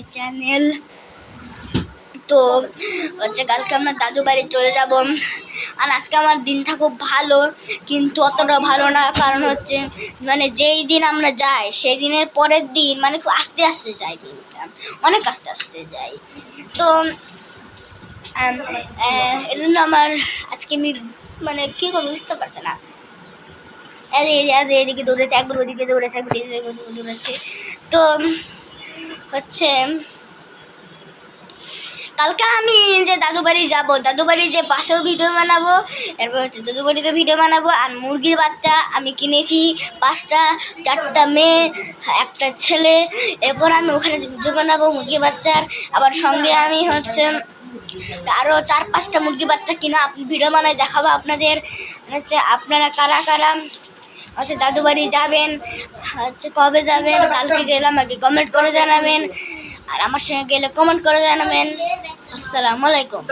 My channel. তো হচ্ছে কালকে আমরা দাদু বাড়ি চলে যাব, আর আজকে আমার দিনটা খুব ভালো, কিন্তু অতটা ভালো না। কারণ হচ্ছে মানে যেই দিন আমরা যাই সেই দিনের পরের দিন মানে খুব আস্তে আস্তে যায়, দিনটা অনেক আস্তে আস্তে যায়। তো এই জন্য আমার আজকে আমি মানে কী করবো বুঝতে পারছি না। এদিকে দৌড়েছে, একবার ওদিকে দৌড়েছে, একবার এদিকে দৌড়াচ্ছে। তো হচ্ছে কালকে আমি যে দাদু বাড়ি যাবো, দাদু বাড়ি যে পাশেও ভিডিও বানাবো, এরপর হচ্ছে দাদু বাড়িতে ভিডিও বানাবো। আর মুরগির বাচ্চা আমি কিনেছি 5টা, 4টা মেয়ে, একটা ছেলে। এরপর আমি ওখানে ভিডিও বানাবো মুরগির বাচ্চার। আবার সঙ্গে আমি হচ্ছে আরও 4-5টা মুরগির বাচ্চা কিনা ভিডিও বানায় দেখাবো আপনাদের। হচ্ছে আপনারা কারা কারা হচ্ছে দাদু বাড়ি যাবেন, হচ্ছে কবে যাবেন, কালকে গেলে আমাকে কমেন্ট করে জানাবেন, আর আমার সঙ্গে গেলে কমেন্ট করে জানাবেন। আসসালামু আলাইকুম।